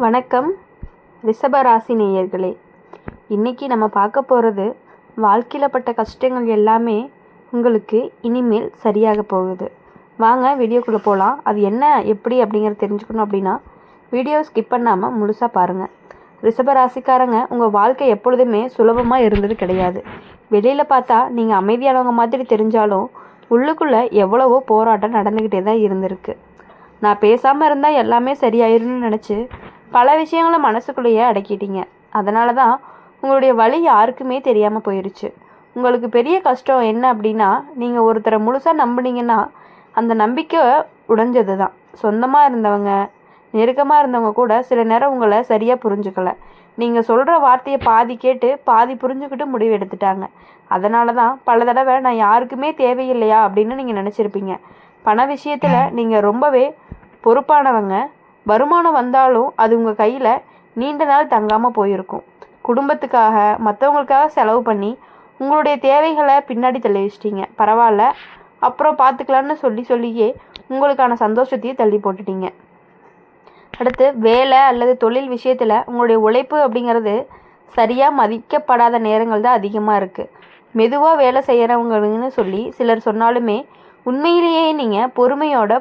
வணக்கம் ரிஷபராசி நேயர்களே. இன்றைக்கி நம்ம பார்க்க போகிறது வாழ்க்கையில் பட்ட கஷ்டங்கள் எல்லாமே உங்களுக்கு இனிமேல் சரியாக போகுது. வாங்க வீடியோக்குள்ளே போகலாம். அது என்ன எப்படி அப்படிங்கிறத தெரிஞ்சுக்கணும் அப்படின்னா வீடியோ ஸ்கிப் பண்ணாமல் முழுசாக பாருங்கள். ரிஷபராசிக்காரங்க, உங்கள் வாழ்க்கை எப்பொழுதுமே சுலபமாக இருந்தது கிடையாது. வெளியில் பார்த்தா நீங்கள் அமைதியானவங்க மாதிரி தெரிஞ்சாலும் உள்ளுக்குள்ளே எவ்வளவோ போராட்டம் நடந்துக்கிட்டே தான் இருந்திருக்கு. நான் பேசாமல் இருந்தால் எல்லாமே சரியாயிருன்னு நினச்சி பல விஷயங்களை மனசுக்குள்ளேயே அடக்கிட்டீங்க. அதனால தான் உங்களுடைய வழி யாருக்குமே தெரியாமல் போயிடுச்சு. உங்களுக்கு பெரிய கஷ்டம் என்ன அப்படின்னா, நீங்கள் ஒருத்தரை முழுசாக நம்பினீங்கன்னா அந்த நம்பிக்கை உடைஞ்சது தான். சொந்தமாக இருந்தவங்க, நெருக்கமாக இருந்தவங்க கூட சில நேரம் உங்களை சரியாக புரிஞ்சுக்கலை. நீங்கள் சொல்கிற வார்த்தையை பாதி கேட்டு பாதி புரிஞ்சுக்கிட்டு முடிவு எடுத்துட்டாங்க. அதனால தான் பல தடவை நான் யாருக்குமே தேவையில்லையா அப்படின்னு நீங்கள் நினச்சிருப்பீங்க. பண விஷயத்தில் நீங்கள் ரொம்பவே பொறுப்பானவங்க. வருமானம் வந்தாலும் அது உங்கள் கையில் நீண்ட நாள் தங்காமல் போயிருக்கும். குடும்பத்துக்காக மற்றவங்களுக்காக செலவு பண்ணி உங்களுடைய தேவைகளை பின்னாடி தள்ளி வச்சிட்டிங்க. பரவாயில்ல, அப்புறம் பார்த்துக்கலான்னு சொல்லியே உங்களுக்கான சந்தோஷத்தையும் தள்ளி போட்டுட்டீங்க. அடுத்து வேலை அல்லது தொழில் விஷயத்தில் உங்களுடைய உழைப்பு அப்படிங்கிறது சரியாக மதிக்கப்படாத நேரங்கள் தான் அதிகமாக இருக்குது. மெதுவாக வேலை செய்கிறவங்கன்னு சொல்லி சிலர் சொன்னாலுமே உண்மையிலேயே நீங்கள்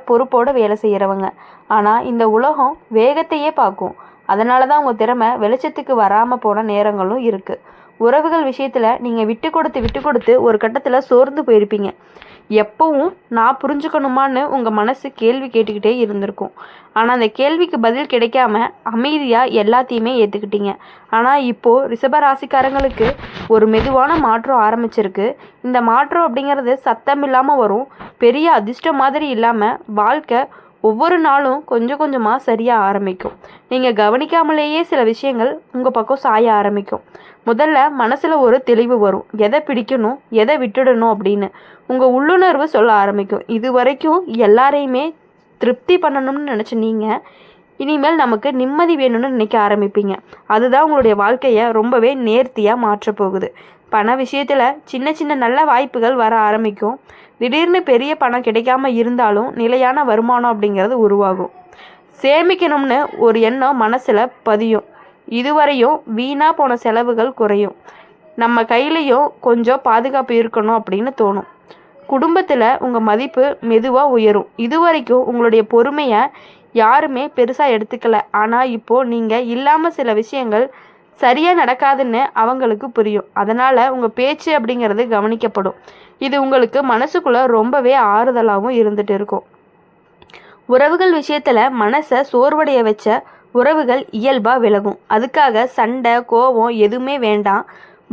பொறுப்போடு வேலை செய்கிறவங்க. ஆனால் இந்த உலகம் வேகத்தையே பார்க்கும். அதனால தான் உங்கள் திறமை வெளிச்சத்துக்கு வராமல் போன நேரங்களும் இருக்குது. உறவுகள் விஷயத்தில் நீங்கள் விட்டு கொடுத்து ஒரு கட்டத்தில் சோர்ந்து போயிருப்பீங்க. எப்பவும் நான் புரிஞ்சுக்கணுமான்னு உங்கள் மனசு கேள்வி கேட்டுக்கிட்டே இருந்திருக்கும். ஆனால் அந்த கேள்விக்கு பதில் கிடைக்காம அமைதியாக எல்லாத்தையுமே ஏற்றுக்கிட்டீங்க. ஆனால் இப்போது ரிஷபராசிக்காரங்களுக்கு ஒரு மெதுவான மாற்றம் ஆரம்பிச்சிருக்கு. இந்த மாற்றம் அப்படிங்கிறது சத்தம் இல்லாமல் வரும். பெரிய அதிர்ஷ்டம் மாதிரி இல்லாமல் வாழ்க்கை ஒவ்வொரு நாளும் கொஞ்சம் கொஞ்சமாக சரியாக ஆரம்பிக்கும். நீங்கள் கவனிக்காமலேயே சில விஷயங்கள் உங்கள் பக்கம் சாய ஆரம்பிக்கும். முதல்ல மனசில் ஒரு தெளிவு வரும். எதை பிடிக்கணும், எதை விட்டுடணும் அப்படின்னு உங்கள் உள்ளுணர்வு சொல்ல ஆரம்பிக்கும். இது வரைக்கும் எல்லாரையுமே திருப்தி பண்ணணும்னு நினச்ச நீங்கள் இனிமேல் நமக்கு நிம்மதி வேணும்னு நினைக்க ஆரம்பிப்பீங்க. அதுதான் உங்களுடைய வாழ்க்கையை ரொம்பவே நேர்த்தியாக மாற்றப்போகுது. பண விஷயத்தில் சின்ன சின்ன நல்ல வாய்ப்புகள் வர ஆரம்பிக்கும். திடீர்னு பெரிய பணம் கிடைக்காம இருந்தாலும் நிலையான வருமானம் அப்படிங்கிறது உருவாகும். சேமிக்கணும்னு ஒரு எண்ணம் மனசில் பதியும். இதுவரையும் வீணாக போன செலவுகள் குறையும். நம்ம கையிலையும் கொஞ்சம் பாதுகாப்பு இருக்கணும் அப்படின்னு தோணும். குடும்பத்தில் உங்கள் மதிப்பு மெதுவாக உயரும். இதுவரைக்கும் உங்களுடைய பொறுமையை யாருமே பெருசாக எடுத்துக்கலை. ஆனால் இப்போது நீங்கள் இல்லாமல் சில விஷயங்கள் சரியாக நடக்காதுன்னு அவங்களுக்கு புரியும். அதனால் உங்கள் பேச்சு அப்படிங்கிறது கவனிக்கப்படும். இது உங்களுக்கு மனசுக்குள்ளே ரொம்பவே ஆறுதலாகவும் இருந்துகிட்டு இருக்கும். உறவுகள் விஷயத்தில் மனசை சோர்வடைய வச்ச உறவுகள் இயல்பாக விலகும். அதுக்காக சண்டை கோபம் எதுவுமே வேண்டாம்.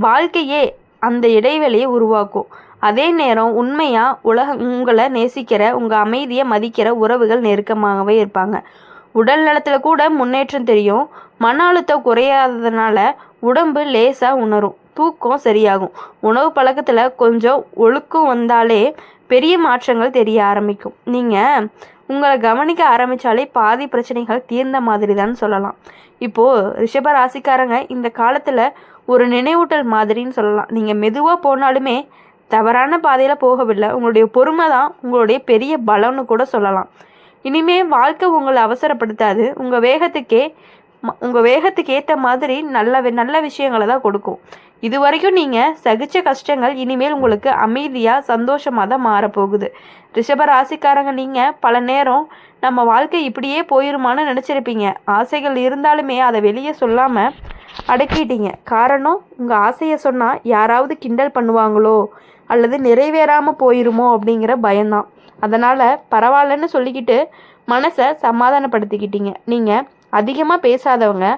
வாழ்க்கையே அந்த இடைவெளியை உருவாக்கும். அதே நேரம் உண்மையாக உங்களை நேசிக்கிற, உங்கள் அமைதியை மதிக்கிற உறவுகள் நெருக்கமாகவே இருப்பாங்க. உடல் நலத்தில் கூட முன்னேற்றம் தெரியும். மன அழுத்தம் குறையாததுனால உடம்பு லேசாக உணரும். தூக்கம் சரியாகும். உணவு பழக்கத்தில் கொஞ்சம் ஒழுக்கம் வந்தாலே பெரிய மாற்றங்கள் தெரிய ஆரம்பிக்கும். நீங்கள் உங்களை கவனிக்க ஆரம்பித்தாலே பாதி பிரச்சனைகள் தீர்ந்த மாதிரி தான் சொல்லலாம். இப்போது ரிஷப ராசிக்காரங்க இந்த காலத்தில் ஒரு நினைவூட்டல் மாதிரின்னு சொல்லலாம். நீங்கள் மெதுவாக போனாலுமே தவறான பாதையில் போகவில்லை. உங்களுடைய பொறுமை தான் உங்களுடைய பெரிய பலம்னு கூட சொல்லலாம். இனிமேல் வாழ்க்கை உங்களை அவசரப்படுத்தாது. உங்கள் வேகத்துக்கு ஏற்ற மாதிரி நல்ல விஷயங்களை தான் கொடுக்கும். இது வரைக்கும் நீங்கள் சகிச்ச கஷ்டங்கள் இனிமேல் உங்களுக்கு அமைதியாக சந்தோஷமாக தான் மாறப்போகுது. ரிஷப ராசிக்காரங்க, நீங்கள் பல நேரம் நம்ம வாழ்க்கை இப்படியே போயிருமான்னு நினச்சிருப்பீங்க. ஆசைகள் இருந்தாலுமே அதை வெளியே சொல்லாமல் அடக்கிட்டீங்க. காரணம், உங்கள் ஆசையை சொன்னால் யாராவது கிண்டல் பண்ணுவாங்களோ அல்லது நிறைவேறாமல் போயிருமோ அப்படிங்கிற பயம்தான். அதனால் பரவாயில்லன்னு சொல்லிக்கிட்டு மனசை சமாதானப்படுத்திக்கிட்டீங்க. நீங்கள் அதிகமாக பேசாதவங்க,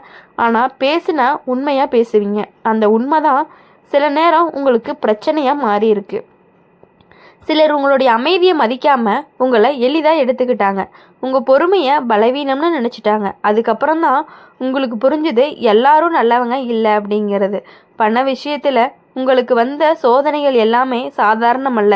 ஆனால் பேசினா உண்மையாக பேசுவீங்க. அந்த உண்மை தான் சில நேரம் உங்களுக்கு பிரச்சனையாக மாறி இருக்கு. சிலர் உங்களுடைய அமைதியை மதிக்காமல் உங்களை எளிதாக எடுத்துக்கிட்டாங்க. உங்கள் பொறுமையை பலவீனம்னு நினச்சிட்டாங்க. அதுக்கப்புறம் தான் உங்களுக்கு புரிஞ்சுது எல்லாரும் நல்லவங்க இல்லை அப்படிங்கிறது. பண விஷயத்தில் உங்களுக்கு வந்த சோதனைகள் எல்லாமே சாதாரணமல்ல.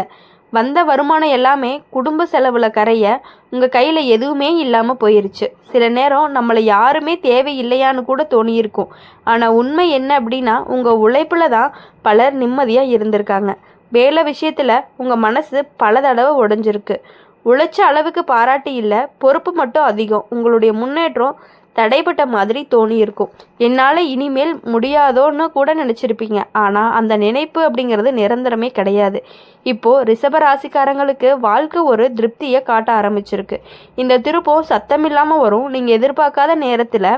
வந்த வருமானம் எல்லாமே குடும்ப செலவில் கரைய உங்கள் கையில் எதுவுமே இல்லாமல் போயிருச்சு. சில நேரம் நம்மளை யாருமே தேவையில்லையான்னு கூட தோணியிருக்கும். ஆனால் உண்மை என்ன அப்படின்னா, உங்கள் உழைப்பில் தான் பலர் நிம்மதியாக இருந்திருக்காங்க. வேலை விஷயத்தில் உங்கள் மனசு பல தடவை உடைஞ்சிருக்கு. உழைச்ச அளவுக்கு பாராட்டு இல்லை, பொறுப்பு மட்டும் அதிகம். உங்களுடைய முன்னேற்றம் தடைப்பட்ட மாதிரி தோணி இருக்கும். என்னால் இனிமேல் முடியாதோன்னு கூட நினச்சிருப்பீங்க. ஆனால் அந்த நினைப்பு அப்படிங்கிறது நிரந்தரமே கிடையாது. இப்போது ரிஷப ராசிக்காரங்களுக்கு வாழ்க்கை ஒரு திருப்தியை காட்ட ஆரம்பிச்சிருக்கு. இந்த திருப்பம் சத்தமில்லாமல் வரும். நீங்கள் எதிர்பார்க்காத நேரத்தில்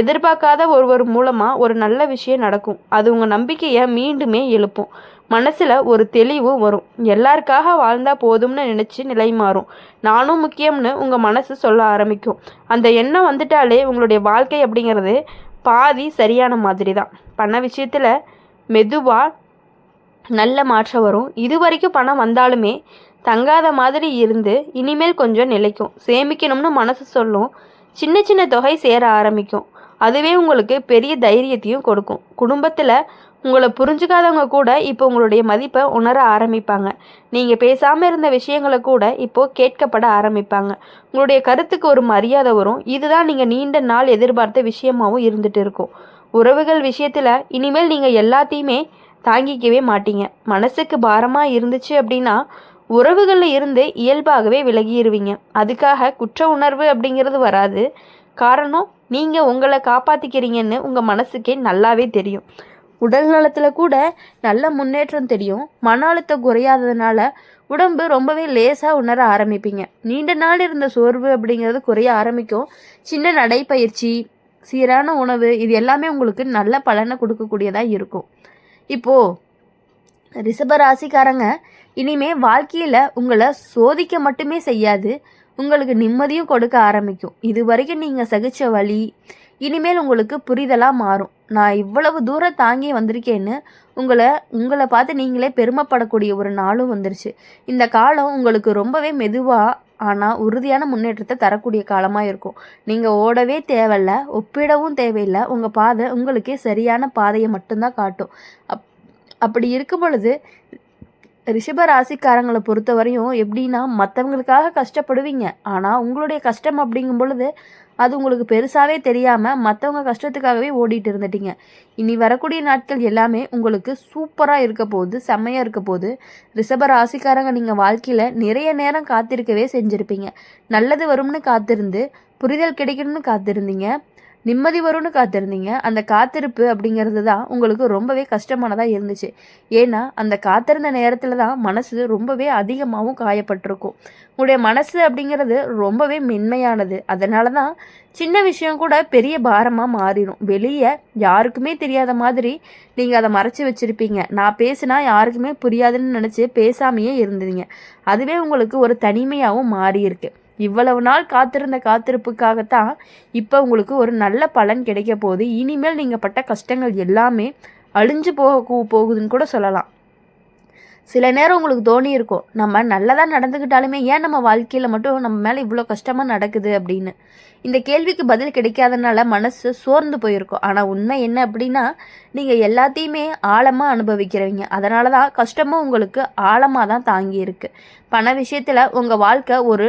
எதிர்பார்க்காத ஒருவர் மூலமாக ஒரு நல்ல விஷயம் நடக்கும். அது உங்கள் நம்பிக்கையை மீண்டுமே எழுப்பும். மனசில் ஒரு தெளிவு வரும். எல்லாருக்காக வாழ்ந்தால் போதும்னு நினச்சி நிலை மாறும். நானும் முக்கியம்னு உங்கள் மனசு சொல்ல ஆரம்பிக்கும். அந்த எண்ணம் வந்துட்டாலே உங்களுடைய வாழ்க்கை அப்படிங்கிறது பாதி சரியான மாதிரி தான். பண விஷயத்தில் மெதுவாக நல்ல மாற்றம் வரும். இது வரைக்கும் பணம் வந்தாலுமே தங்காத மாதிரி இருந்து இனிமேல் கொஞ்சம் நிலைக்கும். சேமிக்கணும்னு மனசு சொல்லும். சின்ன சின்ன தொகை சேர ஆரம்பிக்கும். அதுவே உங்களுக்கு பெரிய தைரியத்தையும் கொடுக்கும். குடும்பத்தில் உங்களை புரிஞ்சுக்காதவங்க கூட இப்போ உங்களுடைய மதிப்பை உணர ஆரம்பிப்பாங்க. நீங்கள் பேசாமல் இருந்த விஷயங்களை கூட இப்போது கேட்கப்பட ஆரம்பிப்பாங்க. உங்களுடைய கருத்துக்கு ஒரு மரியாதை வரும். இதுதான் நீங்கள் நீண்ட நாள் எதிர்பார்த்த விஷயமாகவும் இருந்துகிட்டு இருக்கும். உறவுகள் விஷயத்தில் இனிமேல் நீங்கள் எல்லாத்தையுமே தாங்கிக்கவே மாட்டீங்க. மனசுக்கு பாரமாக இருந்துச்சு அப்படின்னா உறவுகளில் இருந்து இயல்பாகவே விலகிடுவீங்க. அதுக்காக குற்ற உணர்வு அப்படிங்கிறது வராது. காரணம் நீங்கள் உங்களை காப்பாற்றிக்கிறீங்கன்னு உங்கள் மனசுக்கே நல்லாவே தெரியும். உடல் நலத்தில் கூட நல்ல முன்னேற்றம் தெரியும். மன அழுத்தம் குறையாததுனால உடம்பு ரொம்பவே லேசாக உணர ஆரம்பிப்பீங்க. நீண்ட நாள் இருந்த சோர்வு அப்படிங்கிறது குறைய ஆரம்பிக்கும். சின்ன நடைப்பயிற்சி, சீரான உணவு, இது எல்லாமே உங்களுக்கு நல்ல பலனை கொடுக்கக்கூடியதாக இருக்கும். இப்போது ரிஷப ராசிக்காரங்க இனிமே வாழ்க்கையில் உங்களை சோதிக்க மட்டுமே செய்யாது, உங்களுக்கு நிம்மதியும் கொடுக்க ஆரம்பிக்கும். இது வரைக்கும் நீங்கள் சகிச்ச வழி இனிமேல் உங்களுக்கு புரிதலாக மாறும். நான் இவ்வளவு தூரம் தாங்கி வந்திருக்கேன்னு உங்களை பார்த்து நீங்களே பெருமைப்படக்கூடிய ஒரு நாளும் வந்துருச்சு. இந்த காலம் உங்களுக்கு ரொம்பவே மெதுவாக ஆனால் உறுதியான முன்னேற்றத்தை தரக்கூடிய காலமாக இருக்கும். நீங்கள் ஓடவே தேவையில்ல, ஒப்பிடவும் தேவையில்லை. உங்கள் பாதை உங்களுக்கே சரியான பாதையை மட்டும்தான் காட்டும். அப்படி இருக்கும் பொழுது ரிஷப ராசிக்காரங்களை பொறுத்த வரையும் எப்படின்னா, மற்றவங்களுக்காக கஷ்டப்படுவீங்க. ஆனால் உங்களுடைய கஷ்டம் அப்படிங்கும் பொழுது அது உங்களுக்கு பெருசாகவே தெரியாமல் மற்றவங்க கஷ்டத்துக்காகவே ஓடிட்டு இருந்துட்டீங்க. இனி வரக்கூடிய நாட்கள் எல்லாமே உங்களுக்கு சூப்பராக இருக்க போகுது, செம்மையாக இருக்க போகுது. ரிஷப ராசிக்காரங்க நீங்கள் வாழ்க்கையில் நிறைய நேரம் காத்திருக்கவே செஞ்சுருப்பீங்க. நல்லது வரும்னு காத்திருந்து, புரிதல் கிடைக்கணும்னு காத்திருந்தீங்க, நிம்மதி வரும்னு காத்திருந்தீங்க. அந்த காத்திருப்பு அப்படிங்கிறது தான் உங்களுக்கு ரொம்பவே கஷ்டமானதாக இருந்துச்சு. ஏன்னா அந்த காத்திருந்த நேரத்தில் தான் மனசு ரொம்பவே அதிகமாகவும் காயப்பட்டிருக்கும். உங்களுடைய மனசு அப்படிங்கிறது ரொம்பவே மென்மையானது. அதனால தான் சின்ன விஷயம் கூட பெரிய பாரமாக மாறிடும். வெளியே யாருக்குமே தெரியாத மாதிரி நீங்கள் அதை மறைச்சி வச்சுருப்பீங்க. நான் பேசினா யாருக்குமே புரியாதுன்னு நினச்சி பேசாமையே இருந்தீங்க. அதுவே உங்களுக்கு ஒரு தனிமையாகவும் மாறியிருக்கு. இவ்வளவு நாள் காத்திருந்த காத்திருப்புக்காகத்தான் இப்போ உங்களுக்கு ஒரு நல்ல பலன் கிடைக்க போகுது. இனிமேல் நீங்கள் பட்ட கஷ்டங்கள் எல்லாமே அழிஞ்சு போகுதுன்னு கூட சொல்லலாம். சில நேரம் உங்களுக்கு தோணி இருக்கும், நம்ம நல்லதாக நடந்துக்கிட்டாலுமே ஏன் நம்ம வாழ்க்கையில் மட்டும் நம்ம மேலே இவ்வளோ கஷ்டமாக நடக்குது அப்படின்னு. இந்த கேள்விக்கு பதில் கிடைக்காதனால மனசு சோர்ந்து போயிருக்கும். ஆனால் உண்மை என்ன அப்படின்னா, நீங்கள் எல்லாத்தையுமே ஆழமாக அனுபவிக்கிறவங்க. அதனால தான் கஷ்டமும் உங்களுக்கு ஆழமாக தான் தாங்கி இருக்கு. பண விஷயத்தில் உங்கள் வாழ்க்கை ஒரு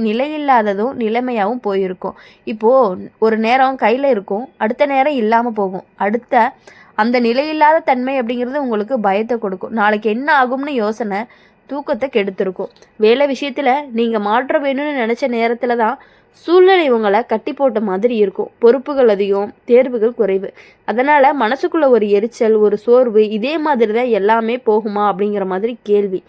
நிலையில்லாததும் நிலைமையாகவும் போயிருக்கும். இப்போது ஒரு நேரம் கையில் இருக்கும், அடுத்த நேரம் இல்லாமல் போகும். அந்த நிலையில்லாத தன்மை அப்படிங்கிறது உங்களுக்கு பயத்தை கொடுக்கும். நாளைக்கு என்ன ஆகும்னு யோசனை தூக்கத்தை கெடுத்திருக்கும். வேலை விஷயத்தில் நீங்கள் மாற்ற வேணும்னு நினச்ச நேரத்தில் தான் சூழ்நிலை உங்களை கட்டி போட்ட மாதிரி இருக்கும். பொறுப்புகள் அதிகம், தேர்வுகள் குறைவு. அதனால் மனசுக்குள்ளே ஒரு எரிச்சல், ஒரு சோர்வு, இதே மாதிரி தான் எல்லாமே போகுமா அப்படிங்கிற மாதிரி கேள்வி.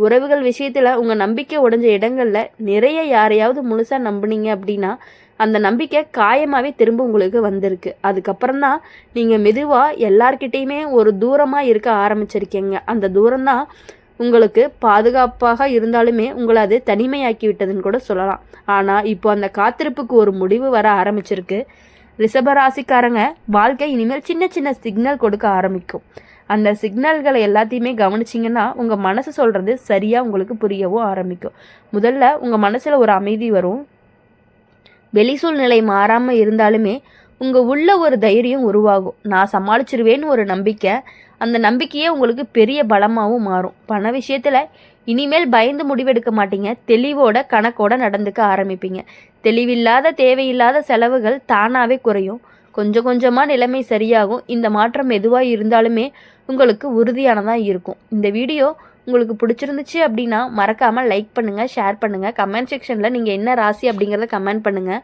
உறவுகள் விஷயத்தில் உங்கள் நம்பிக்கை உடைஞ்ச இடங்களில் நிறைய யாரையாவது முழுசாக நம்புனீங்க அப்படின்னா அந்த நம்பிக்கை காயமாகவே திரும்ப உங்களுக்கு வந்திருக்கு. அதுக்கப்புறம் தான் நீங்கள் மெதுவாக எல்லார்கிட்டேயுமே ஒரு தூரமாக இருக்க ஆரம்பிச்சிருக்கீங்க. அந்த தூரம்தான் உங்களுக்கு பாதுகாப்பாக இருந்தாலுமே உங்களை அது தனிமையாக்கி விட்டதுன்னு கூட சொல்லலாம். ஆனால் இப்போ அந்த காத்திருப்புக்கு ஒரு முடிவு வர ஆரம்பிச்சிருக்கு. ரிஷபராசிக்காரங்க வாழ்க்கை இனிமேல் சின்ன சின்ன சிக்னல் கொடுக்க ஆரம்பிக்கும். அந்த சிக்னல்களை எல்லாத்தையுமே கவனிச்சிங்கன்னா உங்கள் மனசு சொல்கிறது சரியாக உங்களுக்கு புரியவும் ஆரம்பிக்கும். முதல்ல உங்கள் மனசில் ஒரு அமைதி வரும். வெளி சூழ்நிலை மாறாமல் இருந்தாலுமே உங்கள் உள்ள ஒரு தைரியம் உருவாகும். நான் சமாளிச்சிருவேன்னு ஒரு நம்பிக்கை, அந்த நம்பிக்கையே உங்களுக்கு பெரிய பலமாகவும் மாறும். பண விஷயத்தில் இனிமேல் பயந்து முடிவெடுக்க மாட்டீங்க. தெளிவோட கணக்கோட நடந்துக்க ஆரம்பிப்பீங்க. தெளிவில்லாத தேவையில்லாத செலவுகள் தானாகவே குறையும். கொஞ்சம் கொஞ்சமாக நிலைமை சரியாகும். இந்த மாற்றம் எதுவாக இருந்தாலுமே உங்களுக்கு உறுதியானதாக இருக்கும். இந்த வீடியோ உங்களுக்கு பிடிச்சிருந்துச்சு அப்படின்னா மறக்காமல் லைக் பண்ணுங்கள், ஷேர் பண்ணுங்கள். கமெண்ட் செக்ஷனில் நீங்கள் என்ன ராசி அப்படிங்கிறத கமெண்ட் பண்ணுங்கள்.